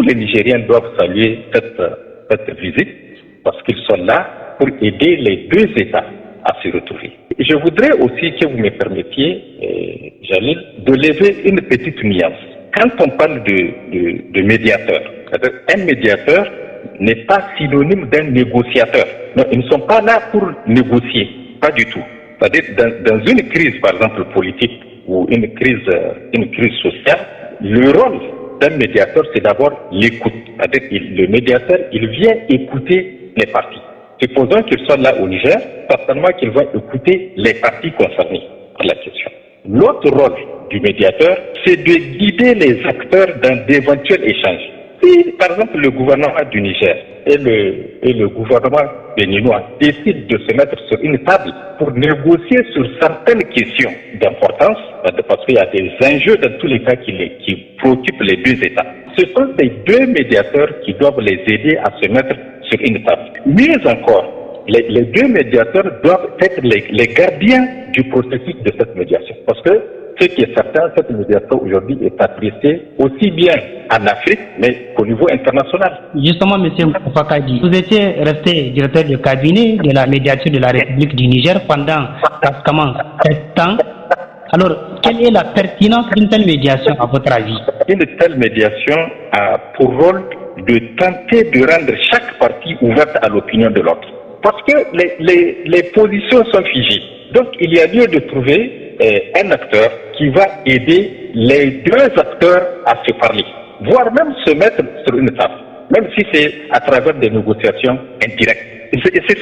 les Nigériens doivent saluer cette visite parce qu'ils sont là pour aider les deux États à se retrouver. Et je voudrais aussi que vous me permettiez, Jalil, de lever une petite nuance. Quand on parle de médiateur, c'est-à-dire un médiateur n'est pas synonyme d'un négociateur. Non, ils ne sont pas là pour négocier, pas du tout. C'est-à-dire dans une crise, par exemple politique ou une crise sociale, le rôle d'un médiateur, c'est d'abord l'écoute. C'est-à-dire que le médiateur, il vient écouter les parties. Supposons qu'ils soient là au Niger, certainement qu'ils vont écouter les parties concernées par la question. L'autre rôle du médiateur, c'est de guider les acteurs dans d'éventuels échanges. Si, par exemple, le gouvernement du Niger et le gouvernement béninois décident de se mettre sur une table pour négocier sur certaines questions d'importance, parce qu'il y a des enjeux dans tous les cas qui préoccupent les deux États, ce sont ces deux médiateurs qui doivent les aider à se mettre sur une table. Mieux encore, les deux médiateurs doivent être les gardiens du processus de cette médiation. Parce que ce qui est certain, cette médiation aujourd'hui est appréciée aussi bien en Afrique, mais qu'au niveau international. Justement, M. Fakadi, vous étiez resté directeur de cabinet de la médiation de la République du Niger pendant pratiquement 7 ans. Alors, quelle est la pertinence d'une telle médiation à votre avis? Une telle médiation a pour rôle de tenter de rendre chaque partie ouverte à l'opinion de l'autre. Parce que les positions sont figées. Donc, il y a lieu de trouver un acteur qui va aider les deux acteurs à se parler, voire même se mettre sur une table, même si c'est à travers des négociations indirectes. C'est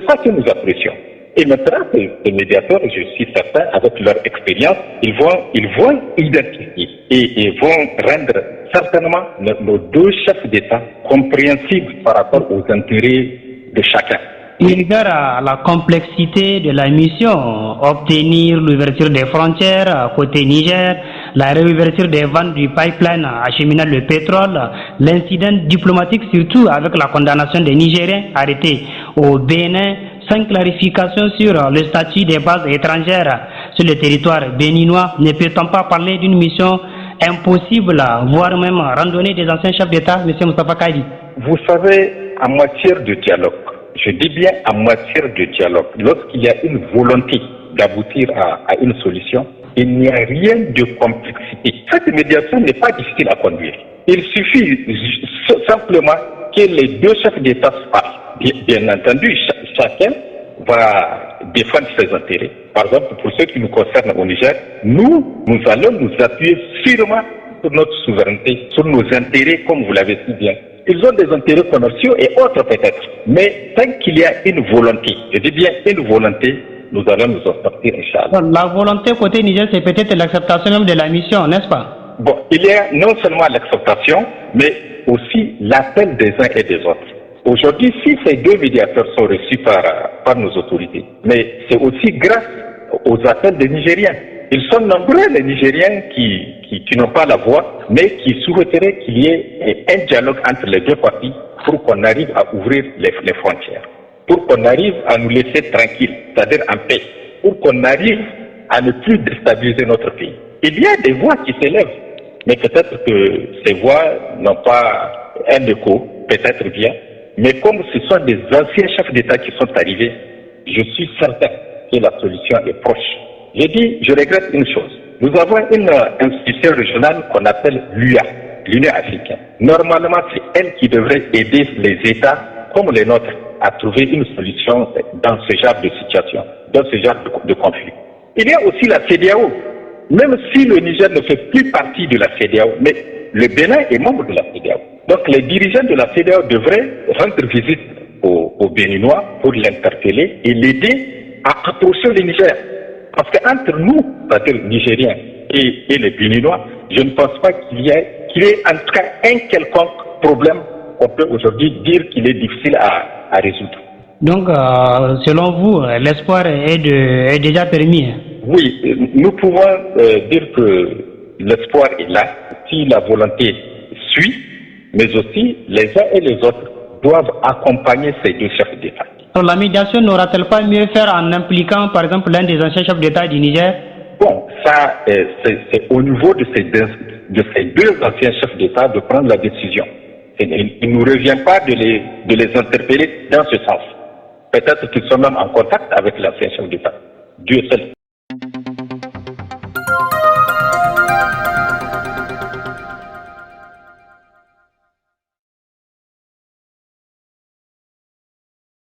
ça que nous apprécions. Et maintenant, ces médiateurs, je suis certain, avec leur expérience, ils vont identifier et vont rendre certainement nos deux chefs d'État compréhensibles par rapport aux intérêts de chacun. Il regarde à la complexité de la mission, obtenir l'ouverture des frontières côté Niger, la réouverture des ventes du pipeline acheminant le pétrole, l'incident diplomatique surtout avec la condamnation des Nigériens arrêtés au Bénin, sans clarification sur le statut des bases étrangères sur le territoire béninois. Ne peut-on pas parler d'une mission impossible, voire même randonnée des anciens chefs d'État, M. Moustapha Kadi? Vous savez, en matière de dialogue, je dis bien en matière de dialogue, lorsqu'il y a une volonté d'aboutir à une solution, il n'y a rien de complexité. Cette médiation n'est pas difficile à conduire. Il suffit simplement que les deux chefs d'État se parlent. Bien entendu, chacun va défendre ses intérêts. Par exemple, pour ce qui nous concerne au Niger, nous allons nous appuyer sûrement sur notre souveraineté, sur nos intérêts, comme vous l'avez dit bien. Ils ont des intérêts commerciaux et autres peut-être. Mais tant qu'il y a une volonté, je dis bien une volonté, nous allons nous en sortir, Inch'Allah. La volonté côté Niger, c'est peut-être l'acceptation même de la mission, n'est-ce pas? Bon, il y a non seulement l'acceptation, mais aussi l'appel des uns et des autres. Aujourd'hui, si ces deux médiateurs sont reçus par nos autorités, mais c'est aussi grâce aux appels des Nigériens. Ils sont nombreux, les Nigériens, qui n'ont pas la voix, mais qui souhaiteraient qu'il y ait un dialogue entre les deux parties pour qu'on arrive à ouvrir les frontières, pour qu'on arrive à nous laisser tranquilles, c'est-à-dire en paix, pour qu'on arrive à ne plus déstabiliser notre pays. Il y a des voix qui s'élèvent, mais peut-être que ces voix n'ont pas un écho, peut-être bien, mais comme ce sont des anciens chefs d'État qui sont arrivés, je suis certain que la solution est proche. Je regrette une chose. Nous avons une institution régionale qu'on appelle l'UA, l'Union africaine. Normalement, c'est elle qui devrait aider les États comme les nôtres à trouver une solution dans ce genre de situation, dans ce genre de conflit. Il y a aussi la CEDEAO. Même si le Niger ne fait plus partie de la CEDEAO, mais le Bénin est membre de la CEDEAO. Donc les dirigeants de la CEDEAO devraient rendre visite aux Béninois pour l'interpeller et l'aider à approcher le Niger. Parce qu'entre nous, c'est-à-dire Nigériens et les Béninois, je ne pense pas qu'il y ait en tout cas un quelconque problème qu'on peut aujourd'hui dire qu'il est difficile à résoudre. Donc, selon vous, l'espoir est déjà permis? Oui, nous pouvons dire que l'espoir est là si la volonté suit, mais aussi les uns et les autres doivent accompagner ces deux chefs d'État. La médiation n'aura-t-elle pas mieux faire en impliquant, par exemple, l'un des anciens chefs d'État du Niger? Bon, ça, c'est au niveau de de ces deux anciens chefs d'État de prendre la décision. Et il ne nous revient pas de les interpeller dans ce sens. Peut-être qu'ils sont même en contact avec l'ancien chef d'État. Dieu seul